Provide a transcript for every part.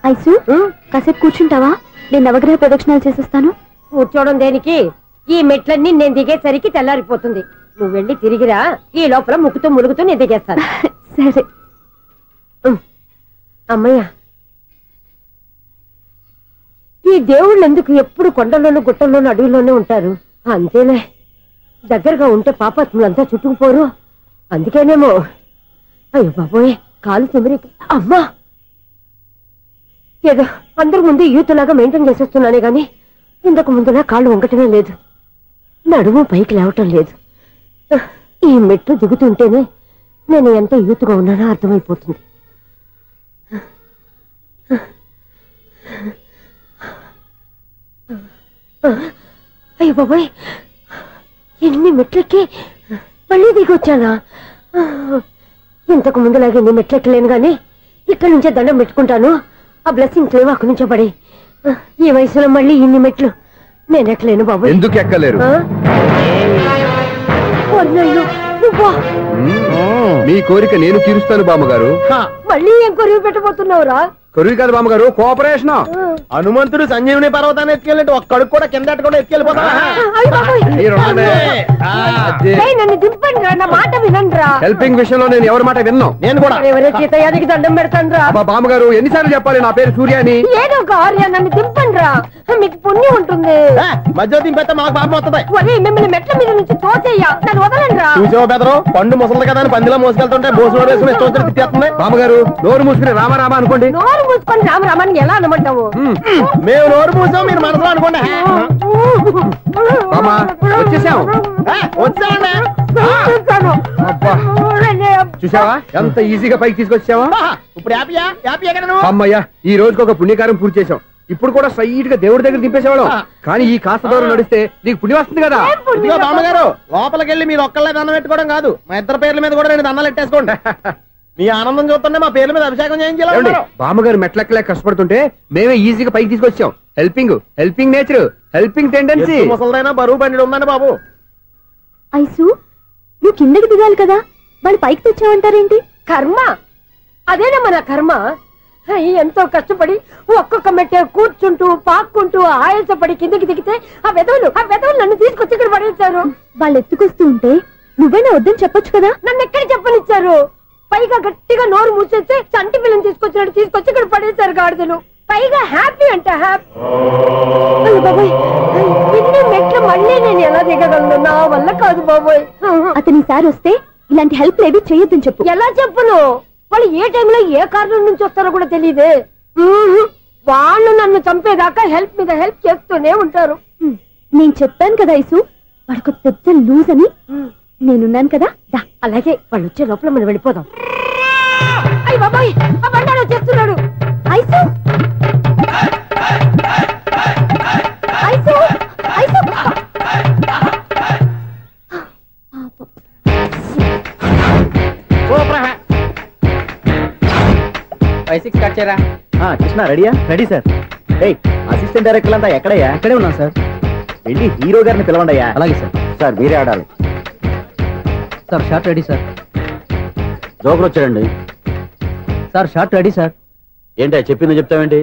Ice కాసేపు కూర్చుంటావా? నేను నవగ్రహ ప్రదక్షిణాలు చేసేస్తాను. కూర్చోవడం దేనికి? ఈ మెట్లన్నీ నేను దిగేసరికి తెల్లారిపోతుంది. నువ్వు వెళ్ళి తిరిగిరా, ఈ లోపల ముక్కుతూ ములుగుతూ నేను దిగేస్తాను. సరే అమ్మయ్య. ఈ దేవుళ్ళు ఎందుకు ఎప్పుడు కొండల్లోనూ గుట్టల్లోనూ అడవిలోనే ఉంటారు? అంతేలే, దగ్గరగా ఉంటే పాపాత్ములంతా చుట్టుకుపోరు. అందుకేనేమో. అయ్యో బాబోయ్, కాలు తిమిరి. అమ్మా, ఏదో అందరి ముందు యూత్లాగా మెయింటైన్ చేసేస్తున్నానే గాని ఇంతకు ముందులా కాళ్ళు వంకటమే లేదు, నడుము పైకి లేవటం లేదు. ఈ మెట్లు దిగుతుంటేనే నేను ఎంత యూత్గా ఉన్నానో అర్థమైపోతుంది. అయ్యో బాబాయ్, ఎన్ని మెట్లెక్కి మళ్ళీ దిగొచ్చానా? ఇంతకు ముందులాగే ఎన్ని మెట్లెక్కలేను గాని ఇక్కడి నుంచే దండం పెట్టుకుంటాను. ఆ బ్లెస్సింగ్స్ లేవు అక్కడి నుంచో పడి. ఈ వయసులో మళ్ళీ ఇన్ని మెట్లు నేను ఎక్కలేను బాబు. ఎందుకు ఎక్కలేరు? మీ కోరిక నేను తీరుస్తాను బామ్మగారు. మళ్ళీ ఏం కొరివి పెట్టబోతున్నావురా? కొరివి కాదు బామ్మగారు, కోఆపరేషన్. హనుమంతుడు సంజీవుని పర్వతాన్ని ఎత్తుకెళ్ళినట్టు ఒక్కడికి కూడా కింద కూడా ఎత్తుకెళ్ళిపోతా. నన్ను దింపండి రా, నా మాట వినండి రా. హెల్పింగ్ విషయంలో నేను ఎవరి మాట విన్నాను. నేను కూడా ఎవరే సీతయ్యానికి దండం పెడతాను రా. బామ్మగారు ఎన్నిసార్లు చెప్పాలి నా పేరు సూర్య అని? ఏదో ఒక ఆర్య, నన్ను దింపండి రా, మీకు పుణ్యం ఉంటుంది. మధ్యలో దింపేస్తే మాకు పాపం వస్తుంది. ఒరే, మిమ్మల్ని మెట్ల మీద నుంచి తోసేయ్యా, నన్ను వదలండి రా. చూసావా బెదరు, పండు ముసలి కదా అని పందిలో మోసుకెళ్తుంటే బోసులో వేసుకుని ఇష్టం తిట్టేస్తుంది. బామ్మగారు నోరు మూసుకుని రామారామా అనుకోండి. నోరు మూసుకొని రామరామాన్ని ఎలా అనమంటావు? మేము నోరు మూసాం, మీరు మనసులో అనుకోండి. వచ్చేసాం. వచ్చానండి. చూసావా ఎంత ఈజీగా పైకి తీసుకొచ్చావా? ఇప్పుడు హ్యాపీయా? హ్యాపీయా కదా నువ్వు? అమ్మయ్యా, ఈ రోజుకి ఒక పుణ్యకారం పూర్తి చేసాం. ఇప్పుడు కూడా స్ట్రైట్ గా దేవుడి దగ్గర దింపేసేవాళ్ళం. కానీ ఈ కాస్త దూరం నడిస్తే నీకు పుణ్యం వస్తుంది కదా. ఇదిగో బామ్మగారు, లోపలికి వెళ్ళి మీరు ఒక్కళ్ళే దండం పెట్టుకోవడం కాదు, మా ఇద్దరు పేర్ల మీద కూడా నేను దండాలు పెట్టేసుకోండి. మీ ఆనందం చూస్తుంటే మా పేర్ల మీద అభిషేకం చేయించాలి. బామ్మగారు మెట్లెక్కలే కష్టపడుతుంటే మేమే ఈజీగా పైకి తీసుకొచ్చాం. Helping nature, helping tendency. ముసలైనా బరువు బండి ఉందండి బాబు. ఐసు, నువ్వు కిందకి దిగాలి కదా, వాళ్ళు పైకి తెచ్చావంటారేంటి? కర్మ అదేనమ్మా, నా కర్మ. ఎంతో కష్టపడి ఒక్కొక్క మెట్టే కూర్చుంటూ పాక్కుంటూ ఆయాసపడి కిందకి దిగితే ఆ వెధవులు నన్ను తీసుకొచ్చి ఇక్కడ పడేశారు. వాళ్ళు ఎత్తుకొస్తూ ఉంటే నువ్వేనా వద్దని చెప్పొచ్చు కదా. నన్ను ఎక్కడ చెప్పనిచ్చారు? పైగా గట్టిగా నోరు మూసేస్తే చంటి పిల్లని తీసుకొచ్చి ఇక్కడ పడేశారు గాడిదలు. పైగా హ్యాపీ అంట హ్యాపీ. బాబోయ్, ఇన్ని మెట్లు మళ్ళీ నేను ఎలా దిగగలను? నా వల్ల కాదు బాబోయ్. అతని సార్ వస్తే ఇలాంటి హెల్ప్ లేవి చేయొద్దని చెప్పు. ఎలా చెప్పును? వాళ్ళు ఏ టైంలో ఏ కారణం నుంచి వస్తారో కూడా తెలియదే. వాళ్ళు నన్ను చంపేదాకా హెల్ప్ మీద హెల్ప్ చేస్తూనే ఉంటారు. నేను చెప్పాను కదా ఐసు, వాడికి పెద్ద లూజ్ అని. నేనున్నాను కదా. అలాగే, వాళ్ళు వచ్చే లోపల మనం వెళ్ళిపోదాం. అయ్య బాబాయ్, ఆ బండారు వచ్చేస్తున్నాడు. Ice, ice, ice. 5-6 స్టార్ట్ చేయరా. కృష్ణ రెడీయా? Ready sir. అసిస్టెంట్ డైరెక్టర్ అంతా ఎక్కడయ్యా? ఇక్కడే ఉన్నాం సార్. వెళ్ళి హీరో గారిని పిలవండి అయ్యా. అలాగే సార్. సార్ మీరే ఆడాలి sir. Short ready sir. Joker వచ్చాడండి సార్. Short ready sir. ఏంటి చెప్పింది చెప్తావేంటి?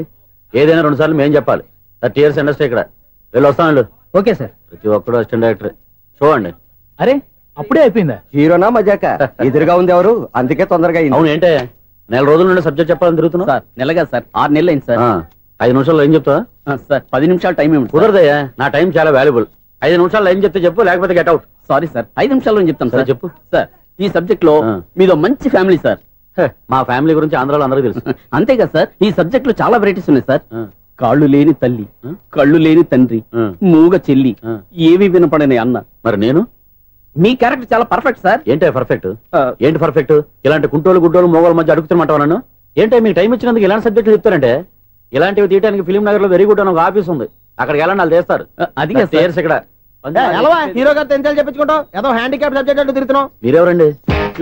ఏదైనా 2 సార్లు మేము చెప్పాలి. 30 years ఇండస్ట్రీ ఇక్కడ. వెళ్ళి వస్తాను. Okay sir. ప్రతి ఒక్కడు అసిస్టెంట్ డైరెక్టర్. చూడండి. అరే, అప్పుడే అయిపోయిందా? హీరోనా మజాక? ఎదురుగా ఉంది ఎవరు, అందుకే తొందరగా. అవును, ఏంటే 4 రోజుల నుండి సబ్జెక్ట్ చెప్పాలని తిరుగుతున్నా సార్. నెలగా సార్, 6 నెలలు అయింది సార్. 5 నిమిషాల్లో ఏం చెప్తా సార్? 10 నిమిషాలు టైం ఏమి కుదరదయ్యా, నా టైం చాలా వాల్యుబుల్. 5 నిమిషాల్లో ఏం చెప్తే చెప్పు, లేకపోతే గెట్ అవుట్. సారీ సార్, 5 నిమిషాల్లో చెప్తాను సార్. చెప్పు సార్. ఈ సబ్జెక్ట్ లో మీదో మంచి ఫ్యామిలీ సార్. మా ఫ్యామిలీ గురించి ఆంధ్రాలో అందరికీ తెలుసు. అంతే కదా సార్, ఈ సబ్జెక్ట్ లో చాలా వెరైటీస్ ఉన్నాయి సార్. కాళ్ళు లేని తల్లి, కళ్ళు లేని తండ్రి, మూగ చెల్లి, ఏవి వినపడని అన్న. మరి నేను? మీ క్యారెక్టర్ చాలా పర్ఫెక్ట్ సార్. ఏంటే పర్ఫెక్ట్? ఏంటి పర్ఫెక్ట్? ఇలాంటి కుంటోలు గుడ్డోలు మోగోల మధ్య అడుగుతున్నమాట నన్ను. ఏంటంటే మీకు టైం ఇచ్చినందుకు ఇలాంటి సబ్జెక్టులు చెప్తారంటే? ఇలాంటివి తీయడానికి ఫిలిం నగర్ లో వెరీ గుడ్ అని ఒక ఆఫీస్ ఉంది, అక్కడికి వెళ్ళండి, వాళ్ళు చేస్తారు. అది ఇక్కడ హీరో గారు తెంచాలి చెప్పించుకుంటాం, ఏదో హ్యాండిక్యాప్ సబ్జెక్ట్ అంటూ తిరుగుతున్నాం. మీరెవరండి?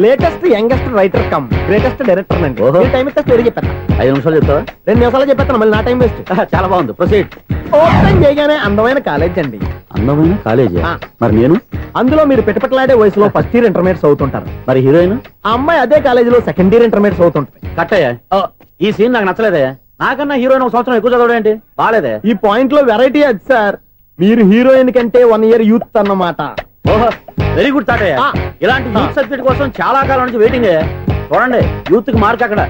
Latest youngest writer cum greatest director అండి. టైం ఇస్తే స్టోరీ చెప్పేస్తా. 5 నిమిషాలు చెప్తావా? 2 నిమిషాలు చెప్పేస్తాను, మళ్ళీ నా టైం వేస్ట్. చాలా బాగుంది, ప్రొసీడ్. ఓపెన్ చేయగానే అందమైన కాలేజ్ అండి. అందమైన కాలేజీ? మరి నేను? అందులో మీరు పెట్టుపట్లాడే వయసులో ఫస్ట్ ఇయర్ ఇంటర్మీడియట్స్ అవుతుంటారు. మరి హీరోయిన్? ఆ అమ్మాయి అదే కాలేజీలో సెకండ్ ఇయర్ ఇంటర్మీడియట్స్ అవుతుంటుంది. కట్టయ్యా, ఈ సీన్ నాకు నచ్చలేదయ్యా. నాకన్నా హీరోయిన్ ఒక సంవత్సరం ఎక్కువ చదవడం ఏంటి బాలేదే. ఈ పాయింట్ లో వెరైటీ అది సార్, మీరు హీరోయిన్ కంటే 1 year యూత్ అన్నమాట. ఓహో వెరీ గుడ్ తాటయ్య. ఇలాంటి యూత్ సబ్జెక్ట్ కోసం చాలా కాలం నుంచి వెయిటింగ్. చూడండి యూత్ కి మార్క్ అక్కడ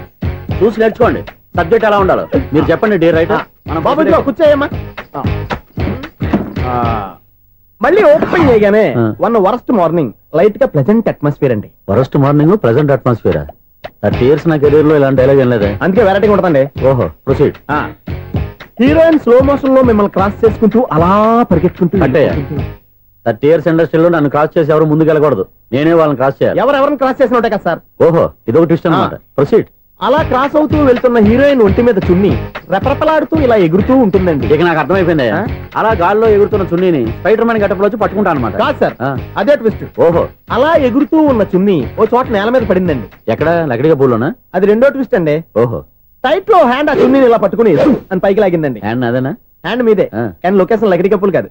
చూసి నేర్చుకోండి. సబ్జెక్ట్ ఎలా ఉండాలో మీరు చెప్పండి డియర్ రైటర్. మనం బాబు కూర్చోయమ్మా. మళ్ళీ ఓపెన్ చేయగానే వన్ వరస్ట్ మార్నింగ్, లైట్ గా ప్లెజెంట్ అట్మాస్ఫియర్ అండి. First morning present atmosphere. 30 years నా కెరీర్ లో ఇలాంటి డైలాగ్ ఏం లేదే. అందుకే వెరైటీ ఉంటుందండి. ఓహో ప్రొసీడ్. హీరోయిన్ స్లో మోషన్ లో మిమ్మల్ని క్రాస్ చేసుకుంటూ అలా పరిగెత్తుకుంటూ అంటే 30 years ఇండస్ట్రీలో నన్ను క్రాస్ చేసి ఎవరు ముందుకు వెళ్ళకూడదు, నేనే వాళ్ళని క్రాస్ చేయాలి. ఎవరెవరిని క్రాస్ చేసిన ఉంటాయి కదా సార్. ఓహో ఇదొక ట్విస్ట్ అన్నమాట. ప్రొసీడ్. అలా క్రాస్ అవుతూ వెళ్తున్న హీరోయిన్ ఒంటి మీద చున్ని రెపరెపలాడుతూ ఇలా ఎగురుతూ ఉంటుందండి. ఇక నాకు అర్థమైపోయింది. అలా గాల్లో ఎగురుతున్న చున్నీని స్పైడర్ మ్యాన్ గట్టపులో వచ్చి పట్టుకుంటా అనమాట. కాదు సార్, అదే ట్విస్ట్. ఓహో అలా ఎగురుతూ ఉన్న చున్ని ఓ చోట నేల మీద పడిందండి. ఎక్కడ లకడిగా పూలోనా? అది రెండో ట్విస్ట్ అండి. ఓహో టైట్ లో హ్యాండ్ ఆ చున్నీని ఇలా పట్టుకుని అని పైకి లాగిందండి. హ్యాండ్ అదేనా? హ్యాండ్ మీదే, కానీ లొకేషన్ లకడి కప్పులు కాదు.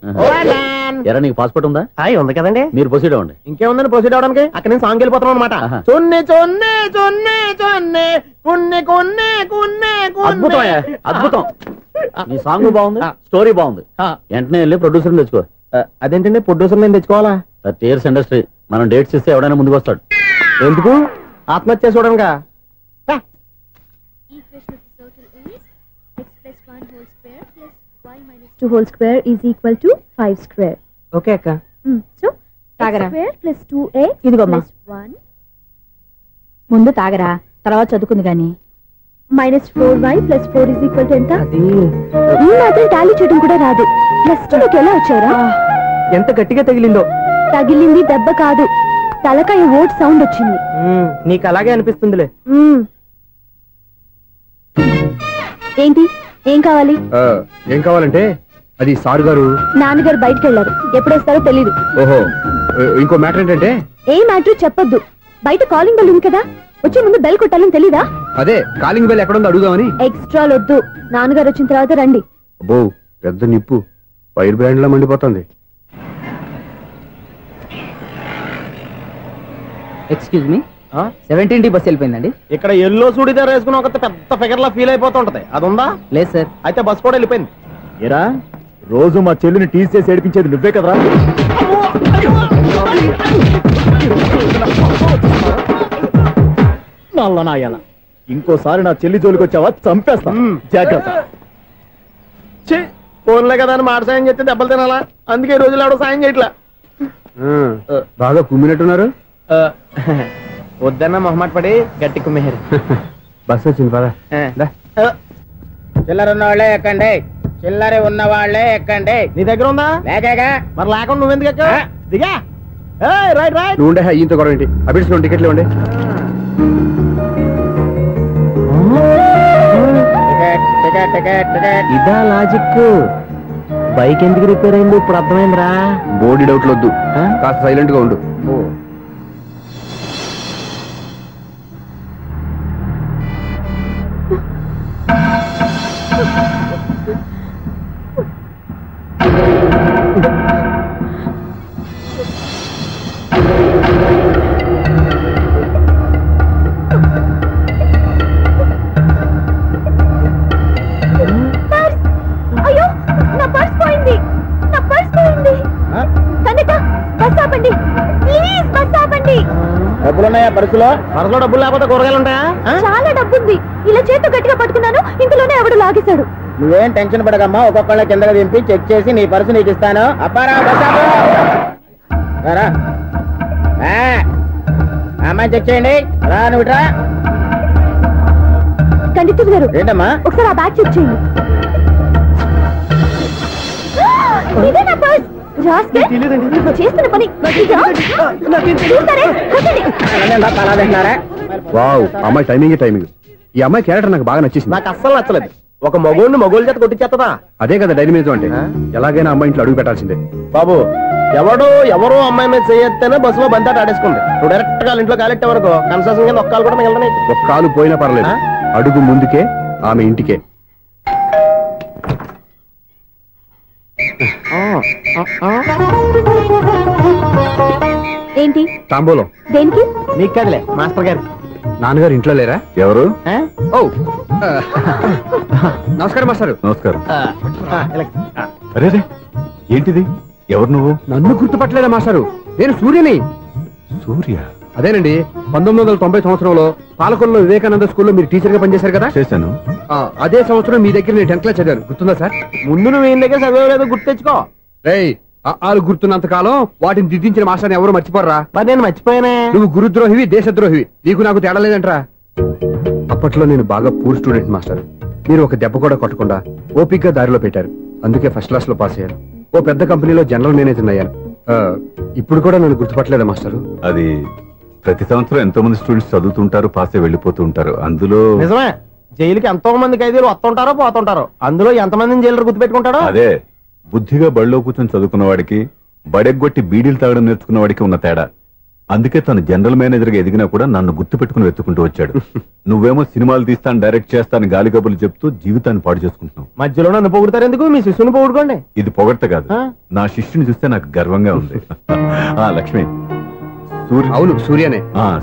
ఎరా నీకు పాస్పోర్ట్ ఉందా? ఉంది కదండి. మీరు ప్రొసీడ్ అవ్వండి. ఇంకేముందని ప్రొసీడ్ అవడానికి, అక్కడ నేను సాంగ్ వెళ్ళిపోతాం అనమాట. చొన్నే చొన్నే చొన్నే చొన్నే కున్నే కున్నే కున్నే. అద్భుతం అద్భుతం. నీ సాంగ్ బాగుంది, స్టోరీ బాగుంది. వెంటనే వెళ్ళి ప్రొడ్యూసర్ తెచ్చుకో. అదేంటండి ప్రొడ్యూసర్ నేను తెచ్చుకోవాలా? 30 years ఇండస్ట్రీ, మనం డేట్స్ ఇస్తే ఎవడైనా ముందుకు వస్తాడు. ఎందుకు? ఆత్మహత్య చూడనుగా. X plus 1 whole square plus y minus 2 whole square is equal to 5 square. Okay అక్క. So తాగరా. x square plus 2x ఇదిగోమ్మా. plus 1 ముందు తాగరా, తర్వాత చదువుకుంది గాని. minus 4y plus 4 is equal to ఎంత? అది ఈ మాత్రం టాలీ చేయడం కూడా రాదు. ప్లస్ 2 లోకి ఎలా వచ్చారా? ఎంత గట్టిగా తగిలిందో. తగిలింది దెబ్బ కాదు, తలకాయ ఓట్ సౌండ్ వచ్చింది. నీకు అలాగే అనిపిస్తుందిలే. ఏంటి ఏం కావాలి? ఏం కావాలంటే అది సారు గారు నాన్నగారు బయటకు వెళ్ళారు, ఎప్పుడొస్తారో తెలీదు. ఓహో ఇంకో మ్యాటర్ ఏంటంటే ఏ మ్యాటర్ చెప్పొద్దు. బయట కాలింగ్ బెల్ ఉంది కదా, వచ్చే ముందు బెల్ కొట్టాలని తెలీదా? అదే కాలింగ్ బెల్ ఎక్కడుందో అడుగుదామని. ఎక్స్ట్రా వద్దు, నాన్నగారు వచ్చిన తర్వాత రండి. అబ్బో పెద్ద నిప్పు, ఫైర్ బ్రాండ్ లా మండిపోతుంది. ఎక్స్క్యూజ్ మీ, 17D బస్ వెళ్ళిపోయిందండి. ఇక్కడ ఎల్లో చూడిదార్ వేసుకుని ఒక పెద్ద ఫిగర్ లా ఫీల్ అయిపోతుంటది, అది ఉందా? లేదు సార్. అయితే బస్ కూడా వెళ్ళిపోయింది. ఏరా రోజు మా చెల్లిని టీస్ చేసి ఏడిపించేది నువ్వే కదరా? నల్ల నాయాల, ఇంకోసారి నా చెల్లి జోలికి వచ్చావా చంపేస్తా, జాగ్రత్త. ఫోన్లే కదా అని మాట సాయం చేస్తే దెబ్బలు తినాలా, అందుకే ఈ రోజులు ఎవడో సాయం చేయట్లా. బాగా కుమ్మినట్టున్నారు. వద్దన్న మొహమాట పడి గట్టి కుమ్మేరు. బస్ వచ్చింది పద. చిల్లర ఉన్న వాళ్ళే ఎక్కండి, చిల్లర ఉన్న వాళ్ళే ఎక్కండి. నీ దగ్గర ఉందా? లేకగా మరి లేకుండా నువ్వెందుకు ఎక్క? దిగా. Right right. నువ్వు ఉండే ఈయంతో గొడవ ఏంటి? అభిడ్స్ టికెట్లు ఇవ్వండి. Ticket ticket ticket ticket. ఇదా లాజిక్. బైక్ ఎందుకు రిపేర్ అయింది ఇప్పుడు అర్థమైందిరా. బోర్డు డౌట్లు వద్దు, కాస్త సైలెంట్ గా ఉండు. అయ్యో నా పర్స్ పోయింది, నా పర్స్ పోయింది. కండక్టర్ బస్ ఆపండి ప్లీజ్, బస్ ఆపండి. డబ్బులున్నాయా పర్సులో? పర్సులో డబ్బులు లేకపోతే కూరగాయలు ఉంటాయా? చాలా డబ్బుంది, ఇలా చేతితో గట్టిగా పట్టుకున్నాను, ఇంతలోనే ఎవడు లాగేశాడు. నువ్వేం టెన్షన్ పడకమ్మా, ఒక్కొక్కళ్ళ కిందగా దింపి చెక్ చేసి నీ పర్సు నీకు ఇస్తాను. అప్పారా బస్ ఆపు. రా అమ్మాయి చెక్ చేయండి. రా నువ్వు రా. కండక్టర్ గారు ఏంటమ్మా? ఒకసారి ఆ బ్యాగ్ చెక్ చేయండి. ఇదే నా పర్స్. చేస్తున్న పని వావ్, అమ్మాయి టైమింగ్. ఈ అమ్మాయి క్యారెక్టర్ నాకు బాగా నచ్చేసింది. నాకు అస్సలు నచ్చలేదు. ఒక మగోడిని మగోళ్ళ చేత కొట్టించేస్తుందా? అదే కదా డైనమిజం అంటే. ఎలాగైనా అమ్మాయి ఇంట్లో అడుగు పెట్టాల్సిందే. బాబు ఎవరో అమ్మాయి మీద చేయొత్తేనే బస్సులో బంతాట ఆడేసుకుంది. నువ్వు డైరెక్ట్ గా ఇంట్లో కాలెట్టి వరకు కన్సెషన్ కింద ఒక్కలు కూడా మిగలనే. ఒక్క కాలు పోయినా పర్లేదు, అడుగు ముందుకే, ఆమె ఇంటికే. ఏంటి తాంబూలం దేనికి? నీకు కదలే మాస్టర్ గారు. నాన్నగారు ఇంట్లో లేరా? ఎవరు? ఓ నమస్కారం మాస్టారు. నమస్కారం. అరే ఏంటిది? ఎవరు నువ్వు? నన్ను గుర్తుపట్టలేదా మాస్టారు? నేను సూర్యని. సూర్య? అదేనండి, 1990 సంవత్సరంలో పాలకొల్లో వివేకానంద స్కూల్లో మీరు టీచర్ గా పనిచేశారు కదా? చేశాను. అదే సంవత్సరం మీ దగ్గర నేను 10th క్లాస్ చదివాను, గుర్తుందా సార్? ముందు నువ్వు ఈయన దగ్గర చదవలేదు, గుర్తు తెచ్చుకో. రేయ్, ఆలు గుర్తున్నంత కాలం వాటిని దిద్దించిన మాస్టర్ని ఎవరు మర్చిపోర్రా? మరి నేను మర్చిపోయానే. నువ్వు గురుద్రోహివి, దేశద్రోహివి, నీకు నాకు తేడా లేదంట్రా. అప్పట్లో నేను బాగా పూర్ స్టూడెంట్ మాస్టర్. మీరు ఒక దెబ్బ కూడా కొట్టకుండా ఓపిగ్గా దారిలో పెట్టారు, అందుకే ఫస్ట్ క్లాస్ లో పాస్ అయ్యాను. ఓ పెద్ద కంపెనీలో జనరల్ మేనేజర్ అయ్యాను. ఇప్పుడు కూడా నన్ను గుర్తుపట్టలేదా మాస్టరు? అది ప్రతి సంవత్సరం ఎంతో మంది స్టూడెంట్స్ చదువుతుంటారు, పాస్ అయి వెళ్ళిపోతూ ఉంటారు. అందులో నిజమే, జైలుకి ఎంతో మంది ఖైదీలు వస్తుంటారో పోతుంటారో, అందులో ఎంతమందిని జైలు గుర్తు పెట్టుకుంటాడో. అదే బుద్ధిగా బడిలో కూర్చొని చదువుకున్న వాడికి, బడెగ్గొట్టి బీడీలు తాగడం నేర్చుకున్న వాడికి ఉన్న తేడా. అందుకే తను జనరల్ మేనేజర్ గా ఎదిగినా కూడా నన్ను గుర్తు పెట్టుకుని వెతుకుంటూ వచ్చాడు. నువ్వేమో సినిమాలు తీస్తాను, డైరెక్ట్ చేస్తాను గాలి కబుర్లు చెప్తూ జీవితాన్ని పాడు చేసుకుంటున్నావు. మధ్యలో నన్ను పొగుడతారు ఎందుకు? మీ శిష్యుని పొగుడుకోండి. ఇది పొగడ్త కాదు, నా శిష్యుని చూస్తే నాకు గర్వంగా ఉంది. లక్ష్మి, సూర్య. అవును, సూర్యనే.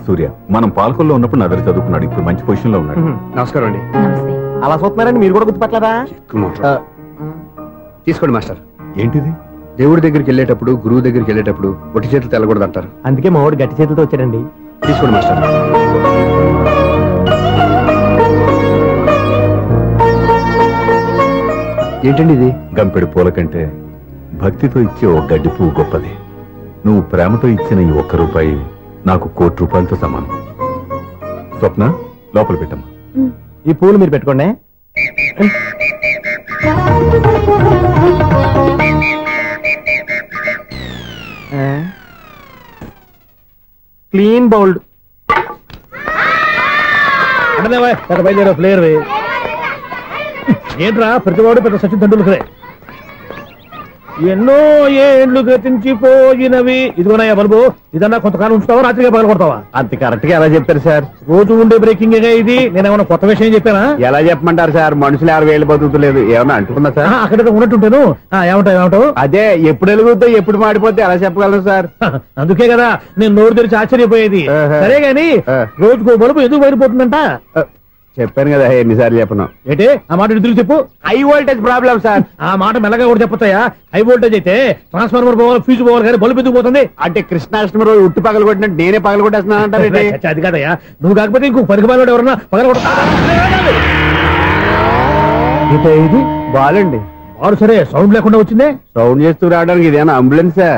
సూర్య మనం పాలకొల్లో ఉన్నప్పుడు నా దగ్గర చదువుకున్నాడు, ఇప్పుడు మంచి పొజిషన్ లో ఉన్నాడు. నమస్కారం అండి. అలా చూస్తున్నారండి, మీరు కూడా గుర్తుపట్టలేదా? తీసుకోండి మాస్టర్. ఏంటిది? దేవుడి దగ్గరికి వెళ్ళేటప్పుడు, గురువు దగ్గరికి వెళ్ళేటప్పుడు ఒట్టి చేతులు తెల్లకూడదు అంటారు, అందుకే మా వాడు గట్టి చేతులతో వచ్చాడండి. తీసుకోండి మాస్టర్. ఏంటండి ఇది? గంపెడు పూల కంటే భక్తితో ఇచ్చే ఒక గడ్డి పువ్వు గొప్పది. నువ్వు ప్రేమతో ఇచ్చిన ఈ ₹1 నాకు ₹1,00,00,000 సమానం. స్వప్న, లోపల పెట్టమ్మా. ఈ పూలు మీరు పెట్టుకోండి. క్లీన్ బౌల్డ్ అంటే బయలుదేరే ప్లేయర్ ఏంట్రా, ప్రతివాడు పెద్ద సచిన్ తెండూల్కరే. ఎన్నో ఏండ్లు గతించిపోయినవి. ఇదిగోనయ్యా బల్బు, ఇదన్నా కొంతకాలం ఉంచుతావా, రాత్రిగా పగల కొడతావా? అంత కరెక్ట్ గా ఎలా చెప్పారు సార్? రోజు ఉండే బ్రేకింగ్ ఇది. నేనేమన్నా కొత్త విషయం చెప్పానా? ఎలా చెప్పమంటారు సార్? మనుషులు 60,000 బతుకుతలేదు, ఏమన్నా అంటున్నా సార్? అక్కడ ఉన్నట్టుంటాను. ఏమంటావు? అదే ఎప్పుడు వెలుగుతో ఎప్పుడు మాడిపోతే ఎలా చెప్పగలను సార్? అందుకే కదా నేను నోరు తెరిచి ఆశ్చర్యపోయేది. సరే గాని రోజుకో బల్బు ఎందుకు బయటపోతుందంట? చెప్పాను కదా, ఎన్నిసార్లు చెప్పను. ఏంటి ఆ మాట తిరిగి చెప్పు. High voltage problem sir. ఆ మాట మెల్లగా కూడా చెప్పొచ్చాయా? హై వోల్టేజ్ అయితే ట్రాన్స్ఫార్మర్ పోవాలి, ఫ్యూజ్ పోవాలి, కానీ బల్బు ఎందుకు పోతుంది? అంటే కృష్ణాష్టమి రోజు ఉట్టి పగలు కొట్టినట్టు నేనే పగలు కొట్టేస్తున్నానంటారు. అది కాదయ్యా, నువ్వు కాకపోతే ఇంకో 10 బాలు ఎవరన్నా పగల కొడతా. ఇది బాలండి. బాలు సరే, సౌండ్ లేకుండా వచ్చిందే. సౌండ్ చేస్తూ రావడానికి ఇదేనా అంబులెన్సా?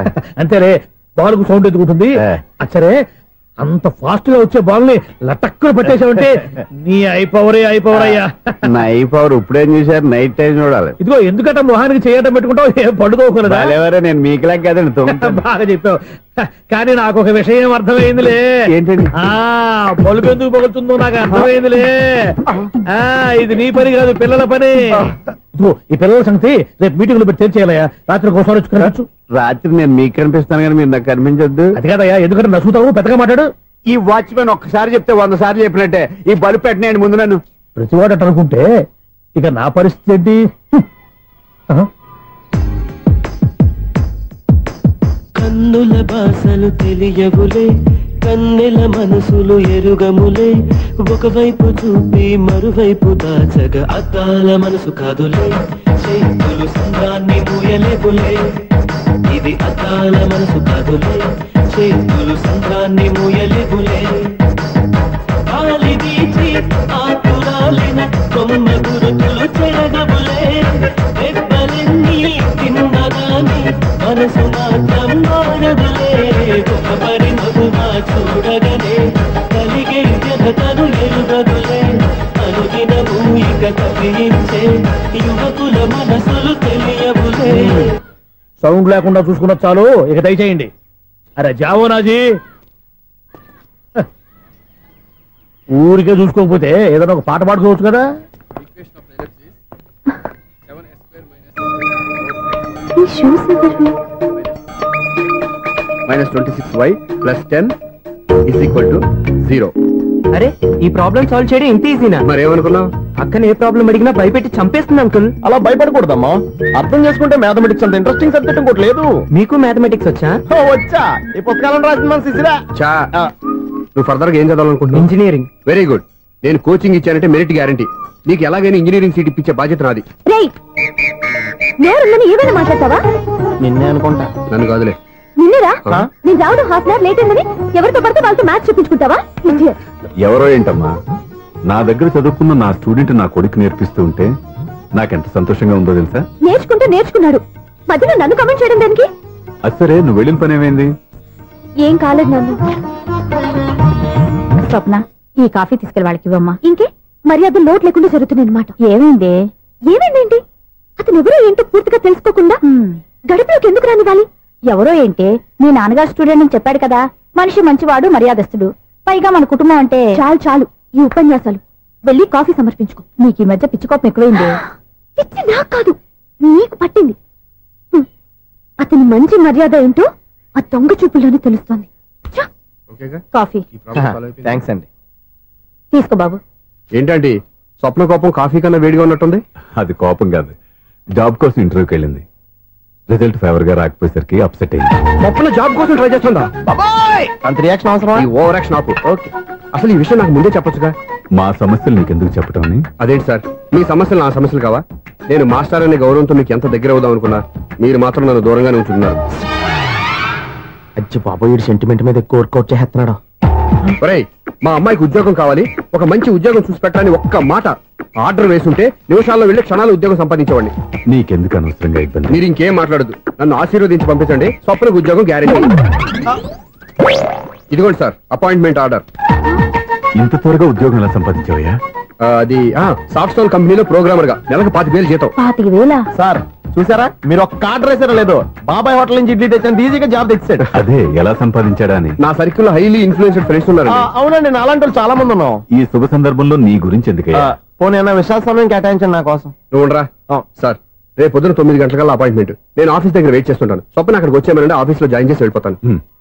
అంతేలే, బాలుకు సౌండ్ ఎందుకుంటుంది? సరే, అంత ఫాస్ట్ గా వచ్చే బాల్ ని లటక్కున పట్టేసావంటే నీ అయిపోవర్ అయ్యా. నా అయిపోవర్ ఇప్పుడేం చూసారు? నైట్ టైం చూడాలి. ఇదిగో ఎందుకంటే మొహానికి చేయటం పెట్టుకుంటావు, ఏం పడుకోకూడదా? నేను మీకులా కదండి. బాగా చెప్పావు, కానీ నాకు ఒక విషయం అర్థమైందిలే. ఏంటండి? బల్బు ఎందుకు పగులుతుందో నాకు అర్థమైందిలే. ఇది నీ పని కాదు, పిల్లల పని. ఈ పిల్లల సంగతి రేపు మీటింగ్ లో పెట్టి తెలిసేయాలయ్యా. రాత్రి ఒకసారి వచ్చుకోవచ్చు. రాత్రి నేను మీకు కనిపిస్తాను కానీ మీరు నాకు కనిపించొద్దు. అది కాదయ్యా, ఎందుకంటే నసుగుతావు, పెద్దగా మాట్లాడు. ఈ వాచ్మెన్ ఒక్కసారి చెప్తే 100 సార్లు చెప్పినట్టే. ఈ బల్బు పెట్టినాయండి ముందు నన్ను. ప్రతివాడు అనుకుంటే ఇక నా పరిస్థితి ఏంటి? కన్నుల భాషలు తెలియవులే, కన్నెల మనసులు ఎరుగములే. ఒకవైపు చూపి మరువైపు దాచగ అద్దాల మనసు కాదులే. చేతులు సంద్రాన్ని మూయలేవులే, ఇది అద్దాల మనసు కాదులే. చేతులు సంద్రాన్ని మూయలేవులే. గాలి వీచి ఆకురాలిన కొమ్మ గురుతులు చెరగవులే. దెబ్బలెన్ని తిన్నగాని మనసు మాత్రం మారదులే. ఒక పరి మగువా చూడగనే కలిగే జగతను ఎరుగదులే. అనుదినము ఇక తప్పించే యువకుల మనసులు తెలియవులే. సౌండ్ లేకుండా చూసుకున్న చాలు, ఇక దయచేయండి. అరే జావో నాజీ, ఊరికే చూసుకోకపోతే ఏదైనా ఒక పాట పాడుకోవచ్చు కదా. -26y + 10 = 0. అరే, ఈ ప్రాబ్లం సాల్వ్ చేయడం ఇంత ఈజీనా? మరేమనుకున్నావు? అక్కని ఏ ప్రాబ్లం అడిగినా భయపెట్టి చంపేస్తుంది అంకుల్. అలా భయపడకూడదమ్మా. అర్థం చేసుకుంటే మ్యాథమెటిక్స్ అంత ఇంట్రెస్టింగ్ సబ్జెక్ట్ ఇంకోటి లేదు. మీకు మ్యాథమెటిక్స్ వచ్చా? వచ్చా, ఈ పుస్తకాలను రాసింది మన శిశిరా. నువ్వు ఫర్దర్ గా ఏం చదవాలనుకుంటున్నావు? ఇంజనీరింగ్. Very good. నేను కోచింగ్ ఇచ్చానంటే మెరిట్ గ్యారంటీ. నీకు ఎలాగైనా ఇంజనీరింగ్ సీట్ ఇప్పించే బాధ్యత నాది. నేరుందని ఏమైనా మాట్లాడతావా? నిన్నే అనుకుంటా. నన్ను కాదులే. నిన్నేరా? నేను రావడం హాఫ్ అన్ అవర్ లేట్ అయిందని ఎవరితో పడితే వాళ్ళతో మ్యాచ్ చూపించుకుంటావా? ఎవరో ఏంటమ్మా, నా దగ్గర చదువుకున్న నా స్టూడెంట్ నా కొడుకు నేర్పిస్తూ ఉంటే నాకెంత సంతోషంగా ఉందో తెలుసా? నేర్చుకున్నాడు. మధ్యలో నన్ను కమెంట్ చేయడం దానికి? అసరే నువ్వు వెళ్ళిన పని ఏమైంది? ఏం కాలేదు నన్ను. స్వప్న, ఈ కాఫీ తీసుకెళ్ళి వాళ్ళకి ఇవ్వమ్మా. ఇంకే మర్యాద లోటు లేకుండా జరుగుతుంది అనమాట. ఏమైంది? ఏమైందేంటి? అతను ఎవరో ఏంటో పూర్తిగా తెలుసుకోకుండా గడపలోకి ఎందుకు రానివ్వాలి? ఎవరో ఏంటి, మీ నాన్నగారు స్టూడెంట్ అని చెప్పాడు కదా. మనిషి మంచివాడు, మర్యాదస్తుడు. పైగా మన కుటుంబం అంటే. చాలు ఈ ఉపన్యాసాలు. వెళ్ళి కాఫీ సమర్పించుకో. నీకు ఈ మధ్య పిచ్చుకోపం ఎక్కువైంది. పిచ్చి నాకు కాదు, నీకు పట్టింది. అతని మంచి మర్యాద ఏంటో ఆ దొంగ చూపుల్లోనే తెలుస్తోంది. కాఫీ థ్యాంక్స్ అండి. తీసుకో బాబు. ఏంటంటే స్వప్న కోపం కాఫీ కన్నా వేడిగా ఉన్నట్టుంది? అది కోపం కాదు, జాబ్ కోసం ఇంటర్వ్యూకి వెళ్ళింది. రిజల్ట్ ఫేవర్ గా రాకపోయేసరికి అప్సెట్ అయింది. స్వప్న జాబ్ కోసం ట్రై చేస్తుందా? అంత రియాక్షన్ అవసరం? ఈ ఓవర్ యాక్షన్ ఆపు. ఓకే, అసలు ఈ విషయం నాకు ముందే చెప్పొచ్చుగా. మా సమస్యలు నీకెందుకు చెప్పటం అని. అదేంటి సార్, మీ సమస్యలు నా సమస్యలు కావా? నేను మాస్టర్ అనే గౌరవంతో మీకు ఎంత దగ్గర అవుదాం అనుకున్నా, మీరు మాత్రం నన్ను దూరంగానే ఉంటున్నారు. అచ్చి బాబు, ఈ సెంటిమెంట్ మీద ఎక్కువ వర్కౌట్ చేస్తున్నాడు. ఒరేయ్, మా అమ్మాయికి ఉద్యోగం కావాలి, ఒక మంచి ఉద్యోగం చూసి పెట్టాలని ఒక్క మాట ఆర్డర్ వేసుంటే నిమిషాల్లో వెళ్ళి క్షణాలు ఉద్యోగం సంపాదించేవాడిని. నీకెందుకు అనవసరంగా ఇబ్బంది? మీరు ఇంకేం మాట్లాడదు, నన్ను ఆశీర్వదించి పంపించండి. స్వప్నకు ఉద్యోగం గ్యారెంటీ. ఇదిగోండి సార్, అపాయింట్మెంట్ ఆర్డర్. ఇంత త్వరగా ఉద్యోగం ఎలా సంపాదించావయ్యా? అది సాఫ్ట్వేర్ కంపెనీలో ప్రోగ్రామర్ గా నెలకు 25,000 జీతం. 25,000? సార్ చూసారా, మీరు ఒక్క ఆర్డర్ వేసారో లేదో, బాబాయ్ హోటల్ నుంచి ఇడ్లీ తెచ్చాను, ఈజీగా జాబ్ తెచ్చాడు. అదే ఎలా సంపాదించాడా అని. నా సర్కిల్ హైలీ ఇన్ఫ్లుయెన్స్డ్ ఫ్రెండ్స్ ఉన్నారు. అవునండి, నా అలాంటి చాలా మంది ఉన్నాం. ఈ శుభ సందర్భంలో నీ గురించి ఎందుకయ్యా? పోనీ అన్న విశాల సమయం కేటాయించండి నా కోసం. నువ్వు ఉండరా సార్, రేపు పొద్దున 9 గంటలకల్లా అపాయింట్మెంట్. నేను ఆఫీస్ దగ్గర వెయిట్ చేస్తుంటాను. స్వప్న అక్కడికి వచ్చేయమనంటే ఆఫీస్ లో జాయిన్ చేసి వెళ్ళిపోతాను.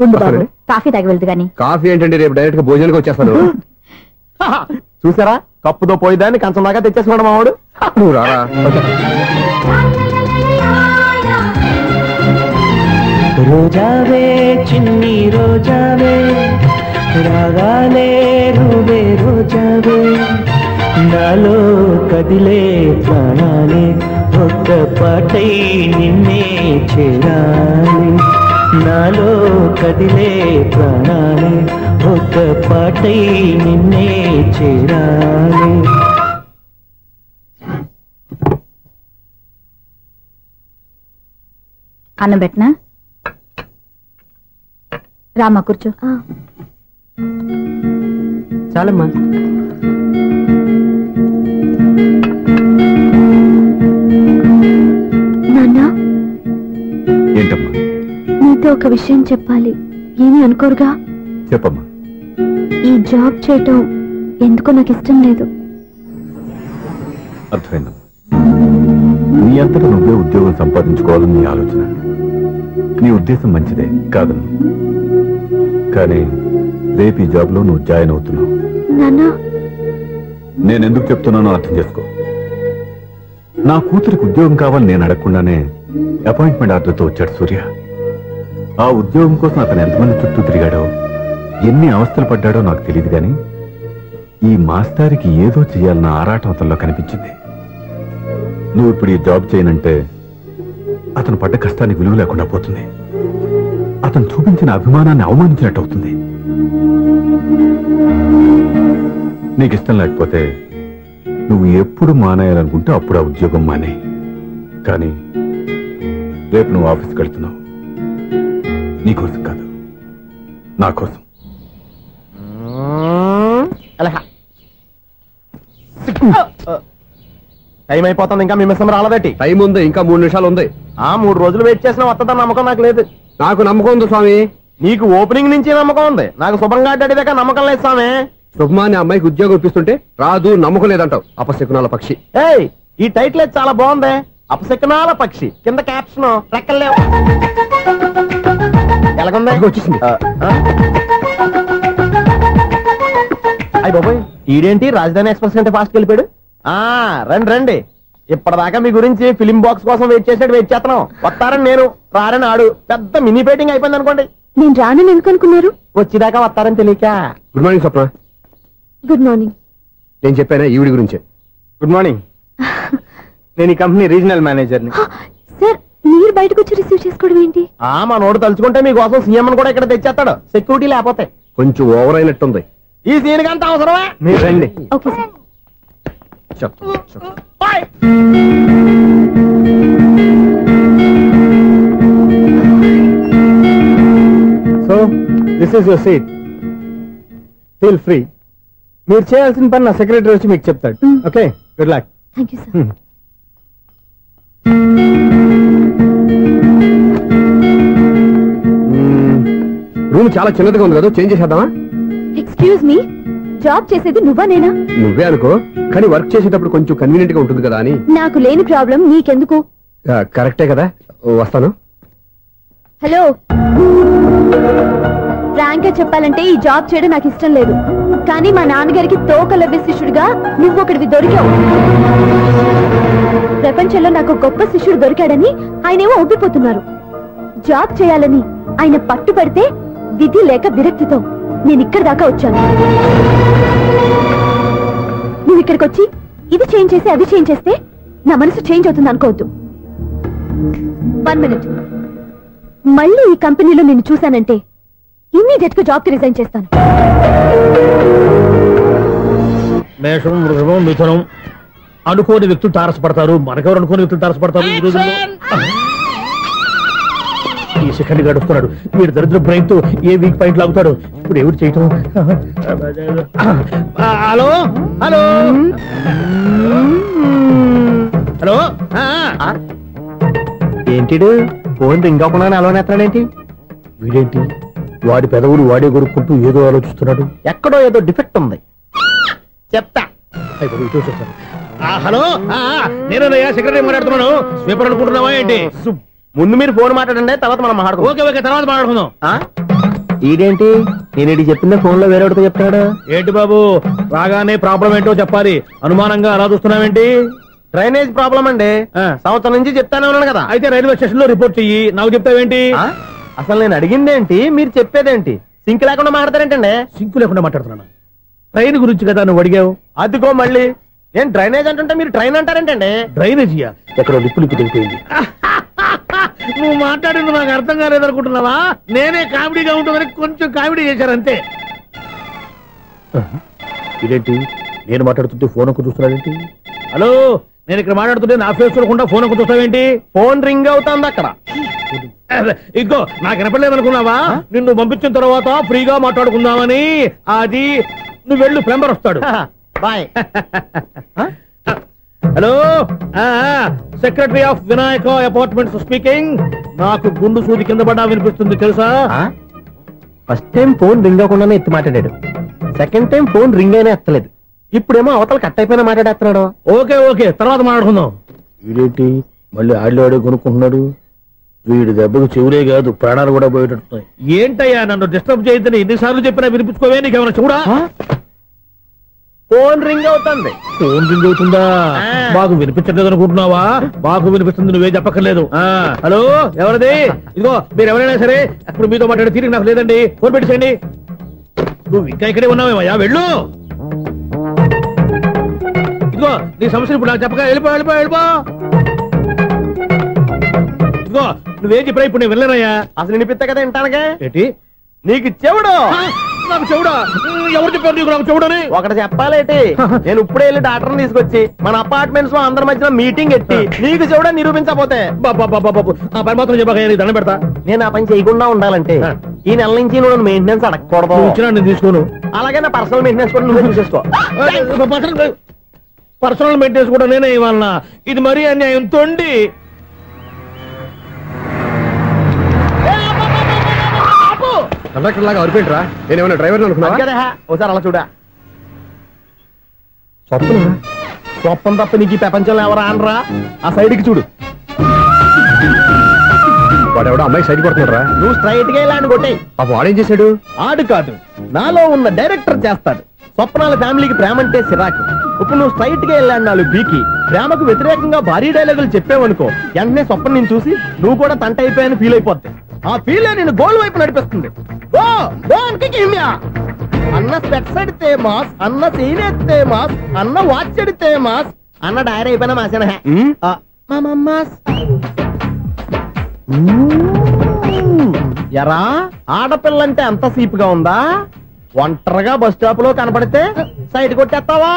ఉండు బాబు, కాఫీ తాగి వెళ్తు గాని. కాఫీ ఏంటంటే రేపు డైరెక్ట్ గా భోజనానికి వచ్చేస్తాను. చూసారా, కప్పుతో పోయిదాన్ని కంచం దాకా తెచ్చేస్తున్నాడు మావాడు. నువ్వు రారా. రోజావే చిన్ని రోజావే, రాగానే రూవే రోజావే, నాలో కదిలే ప్రాణాలే ఒక్క పాటై నిన్నే చేరాలి. నాలో కదిలే ప్రాణాలే ఒక్క పాటై నిన్నే చేరాలి. అన్నం పెట్టనా? రామా కూర్చో. చాలమ్మా. నాన్న, ఏంటమ్మా? నీతో ఒక విషయం చెప్పాలి. ఏమీ అనుకోరుగా? చెప్పమ్మా. ఈ జాబ్ చేయటం ఎందుకో నాకు ఇష్టం లేదు. అర్థమైందమ్మా, నీ అంతటా నువ్వే ఉద్యోగం సంపాదించుకోవాలని నీ ఆలోచన. నీ ఉద్దేశం మంచిదే కాదమ్మా, కానీ రేపు ఈ జాబ్ లో నువ్వు జాయిన్ అవుతున్నావు. నాన్నా, నేనెందుకు చెప్తున్నానో అర్థం చేసుకో. నా కూతురికి ఉద్యోగం కావాలని నేను అడగకుండానే అపాయింట్మెంట్ ఆర్డర్తో వచ్చాడు సూర్య. ఆ ఉద్యోగం కోసం అతను ఎంతమంది చుట్టూ తిరిగాడో, ఎన్ని అవస్థలు పడ్డాడో నాకు తెలియదు, కానీ ఈ మాస్టారికి ఏదో చేయాలన్న ఆరాటం అతనిలో కనిపించింది. నువ్వు ఇప్పుడు ఈ జాబ్ చేయనంటే అతను పడ్డ కష్టానికి విలువ లేకుండా పోతుంది. అతను చూపించిన అభిమానాన్ని అవమానించినట్టు అవుతుంది. నీకు ఇష్టం లేకపోతే నువ్వు ఎప్పుడు మానేయాలనుకుంటే అప్పుడు ఆ ఉద్యోగం మానే. కానీ రేపు నువ్వు ఆఫీస్కి వెళ్తున్నావు, నీకోసం కాదు, నా కోసం. టైం అయిపోతుంది, ఇంకా మీ మిస్సం రాలేదటి. టైం ఉంది, ఇంకా 3 నిమిషాలు ఉంది. 3 రోజులు వెయిట్ చేసిన వస్తుందని నమ్మకం నాకు లేదు. నాకు నమ్మకం ఉంది స్వామి. నీకు ఓపెనింగ్ నుంచి నమ్మకం ఉంది, నాకు శుభంగా అడ్డాక నమ్మకం లేదు స్వామి. శుభమాని అమ్మాయికి ఉద్యోగం ఇప్పిస్తుంటే రాదు, నమ్మకం లేదంటావు. అపశకునాల పక్షి. ఏయ్, ఈ టైటిల్ అయితే చాలా బాగుంది. అపశకునాల పక్షి, కింద క్యాప్షన్ రెక్కలేవు. ఎలాగుంది? వచ్చేసింది. అయ్యి బాబోయ్, ఈడేంటి రాజధాని ఎక్స్ప్రెస్ కంటే ఫాస్ట్ వెళ్ళిపోయాడు. రండి రండి, ఇప్పటిదాకా మీ గురించి ఫిలిం బాక్స్ కోసం వెయిట్ చేసేట్టు వెయిట్ చేస్తున్నాం. వస్తారని నేను, రారని ఆడు. పెద్ద మినీ పేటింగ్ అయిపోయింది అనుకోండి. నేను రానని ఎందుకు అనుకున్నారు? వచ్చేదాకా వస్తారని తెలియక. Good morning Swapna. Good morning. నేను చెప్పానా ఈవిడి గురించే. Good morning. నేను ఈ కంపెనీ రీజనల్ మేనేజర్ని. సార్ మీరు బయటకు వచ్చి రిసీవ్ చేసుకోవడం ఏంటి? మా నోడు తలుచుకుంటే మీకోసం సీఎం కూడా ఇక్కడ తెచ్చేస్తాడు, సెక్యూరిటీ లేకపోతే. కొంచెం ఓవర్ అయినట్టుంది. ఈ సీన్ కంత అవసరమా? మీరు రండి. Okay sir. So this is your seat, feel free. మీరు చేయాల్సిన పని నా సెక్రటరీ వచ్చి మీకు చెప్తాడు. Okay, good luck. Thank you sir. Room చాలా చిన్నదిగా ఉంది కదా, చేంజ్ చేసేద్దామా? ఎక్స్క్యూజ్ మీ, జాబ్ చేసేది నువ్వా నేనా? నువ్వే అనుకో, కానీ వర్క్ చేసేటప్పుడు కొంచెం కన్వీనియంట్ గా ఉంటుంది కదా అని. నాకు లేని ప్రాబ్లం నీకెందుకు? కరెక్టే కదా, వస్తాను. హలో, ఫ్రాంక్ గా చెప్పాలంటే ఈ జాబ్ చేయడం నాకు ఇష్టం లేదు. కానీ మా నాన్నగారికి తోకలవ్వే శిష్యుడిగా నువ్వు ఒకటివి దొరికావు. ప్రపంచంలో నాకు గొప్ప శిష్యుడు దొరికాడని ఆయనేమో ఒప్పిపోతున్నారు. జాబ్ చేయాలని ఆయన పట్టుబడితే విధి లేక విరక్తితో నేను ఇక్కడి దాకా వచ్చాను. నువ్వు ఇక్కడికి వచ్చి ఇది చేంజ్ చేసి అది చేంజ్ చేస్తే నా మనసు చేంజ్ అవుతుంది అనుకోవద్దు. 1 minute. మళ్ళీ ఈ కంపెనీలో నేను చూశానంటే ఇమ్మీడియట్ గా జాబ్ కి రిజైన్ చేస్తాను. మేషం, వృషభం, మిథునం అనుకోని వ్యక్తులు తారసపడతారు. మనకెవరు అనుకోని వ్యక్తులు తారసపడతారు ఈ రోజుల్లో? ఈ సెకండ్ గడుపుతున్నాడు వీడు దరిద్ర బ్రెయిన్ తో ఏ వీక్ పాయింట్ లాగుతాడు. ఇప్పుడు ఎవరు చేయటం? Hello hello hello. ఏంటిడు ఫోన్ రింగ్ అవ్వకుండా అలవనేస్తాడేంటి? వీడేంటి వాడి పెదవులు వాడే కొరుక్కుంటూ ఏదో ఆలోచిస్తున్నాడు. ఎక్కడో ఏదో డిఫెక్ట్ ఉంది, చెప్తా. హలో, నేనయ్యా సెక్రటరీ మాట్లాడుతున్నాను. స్వీపర్ అనుకుంటున్నావా ఏంటి? ముందు మీరు ఫోన్ మాట్లాడండి, తర్వాత మనం మాట్లాడుకో. ఓకే ఓకే, తర్వాత మాట్లాడుకుందాం. ఈడేంటి నేను చెప్పిందే ఫోన్ లో వేరేవాడితో చెప్తాడు. ఏంటి బాబు, రాగానే ప్రాబ్లం ఏంటో చెప్పాలి. అనుమానంగా అలా చూస్తున్నావేంటి? డ్రైనేజ్ ప్రాబ్లం అండి, సంవత్సరం నుంచి చెప్తానే ఉన్నాను కదా. అయితే రైల్వే స్టేషన్ లో రిపోర్ట్ చెయ్యి, నాకు చెప్తావేంటి? అసలు నేను అడిగిందేంటి, మీరు చెప్పేదేంటి? సింక్ లేకుండా మాట్లాడతారేంటండి? సింక్ లేకుండా మాట్లాడుతున్నాను. ట్రైన్ గురించి కదా నువ్వు అడిగావు. అదిగో మళ్ళీ నేను డ్రైనేజ్ అంటుంటే మీరు ట్రైన్ అంటారేంటండి? డ్రైనేజీయా? ఎక్కడో లిప్పు లిప్పు తెలిపోయింది. నువ్వు మాట్లాడింది నాకు అర్థం కాలేదనుకుంటున్నావా? నేనే కామెడీగా ఉంటుందని కొంచెం కామెడీ చేశారంతే. ఇదేంటి నేను మాట్లాడుతుంటే ఫోన్ ఒక్క చూస్తున్నాడేంటి? హలో, నేను ఇక్కడ మాట్లాడుతుంటే నా ఫేస్ చూడకుండా ఫోన్ ఒక్క చూస్తావేంటి? ఫోన్ రింగ్ అవుతుంది అక్కడ. ఇంకో నాకు వినపడలేదు అనుకున్నావా? నిన్ను పంపించిన తర్వాత ఫ్రీగా మాట్లాడుకుందామని. అది నువ్వు వెళ్ళు, ప్లంబర్ వస్తాడు. Bye. Hello, secretary of Vinayaka apartments speaking. నాకు గుండు సూది కింద పడ్డా వినిపిస్తుంది తెలుసా? ఫస్ట్ టైం ఫోన్ రింగ్ అవ్వకుండానే ఎత్తి మాట్లాడాడు, సెకండ్ టైం ఫోన్ రింగ్ అయినా ఎత్తలేదు, ఇప్పుడేమో అవతల కట్ అయిపోయినా మాట్లాడేస్తున్నాడు. ఓకే ఓకే, తర్వాత మాట్లాడుకుందాం. వీడేంటి మళ్ళీ ఆడిలో కొనుక్కుంటున్నాడు? వీడి దెబ్బకు చెవులే కాదు ప్రాణాలు కూడా పోయేటట్టున్నాయి. ఏంటయ్యా నన్ను డిస్టర్బ్ చేయొద్దని ఎన్నిసార్లు చెప్పినా వినిపించుకోవే? నీకేమైనా చూడా? ఫోన్ రింగ్ అవుతుంది. ఫోన్ రింగ్ అవుతుందా? మాకు వినిపించట్లేదు అనుకుంటున్నావా? మాకు వినిపిస్తుంది, నువ్వే చెప్పక్కర్లేదు. హలో, ఎవరిది? ఇదిగో మీరు ఎవరైనా సరే ఇప్పుడు మీతో మాట్లాడే తీరిక నాకు లేదండి, ఫోన్ పెట్టేసేయండి. నువ్వు ఇంకా ఇక్కడే ఉన్నావేమయ్యా, వెళ్ళు. ఇదిగో నీ సమస్యలు ఇప్పుడు నాకు చెప్పక వెళ్ళిపో వెళ్ళిపో వెళ్ళిపో. ఇదిగో నువ్వేం చెప్పరా ఇప్పుడు నేను వెళ్ళానయ్యా. అసలు వినిపిస్తా కదా వింటానగా. ఏంటి నీకు చెవుడు? నాకు చెవుడా? ఎవరు చెప్పారు నీకు నాకు చెవుడని? ఒకటి చెప్పాలేటి, నేను ఇప్పుడే వెళ్ళి డాక్టర్ని తీసుకొచ్చి మన అపార్ట్మెంట్స్ లో అందరి మధ్యలో మీటింగ్ ఎట్టి నీకు చెవుడని నిరూపించకపోతే బాబు ఆ పని మాత్రం చెప్పక దండం పెడతా. నేను ఆ పని చేయకుండా ఉండాలంటే ఈ నెల నుంచి నువ్వు మెయింటెనెన్స్ అడగకూడదు. ఇచ్చినా నేను తీసుకోను. అలాగే నా పర్సనల్ మెయింటెనెన్స్ కూడా నువ్వే చూసేసుకో. పర్సనల్ మెయింటెనెన్స్ కూడా నేనే ఇవ్వాలన్నా? ఇది మరీ అన్యాయం. తొండి కండక్టర్ లాగా అరిపోయింట్రా. నేనేమన్నా డ్రైవర్ అనుకున్నా? ఒకసారి అలా చూడా. స్వప్నం తప్ప నీకు ఈ ప్రపంచంలో ఎవరా అనరా? ఆ సైడ్కి చూడు. వాడెవడో అమ్మాయి సైడ్ కొడుతున్నారా? నువ్వు స్ట్రైట్ గా ఇలా కొట్టే. పాప వాడేం చేశాడు? ఆడు కాదు, నాలో ఉన్న డైరెక్టర్ చేస్తాడు. స్వప్నాల ఫ్యామిలీకి ప్రేమ అంటే సిరాకు. ఇప్పుడు నువ్వు స్ట్రైట్ గా వెళ్ళాడు నాలుగు బీకి ప్రేమకు వ్యతిరేకంగా భారీ డైలాగులు చెప్పావనుకో, వెంటనే స్వప్నం నేను చూసి నువ్వు కూడా తంట అయిపోయాని ఫీల్ అయిపోద్ది. ఆ ఫీల్ నేను గోల్ వైపు నడిపిస్తుంది అన్న స్పెట్స్ అడితే మాస్, అన్న సీన్ ఎత్తే మాస్, అన్న వాచ్ అడితే మాస్, అన్న డైరీ అయిపోయినా మాసిన ఎరా ఆడపిల్లంటే అంత సీపుగా ఉందా? ఒంటరిగా బస్ స్టాప్ లో కనపడితే సైడ్ కొట్టేస్తావా?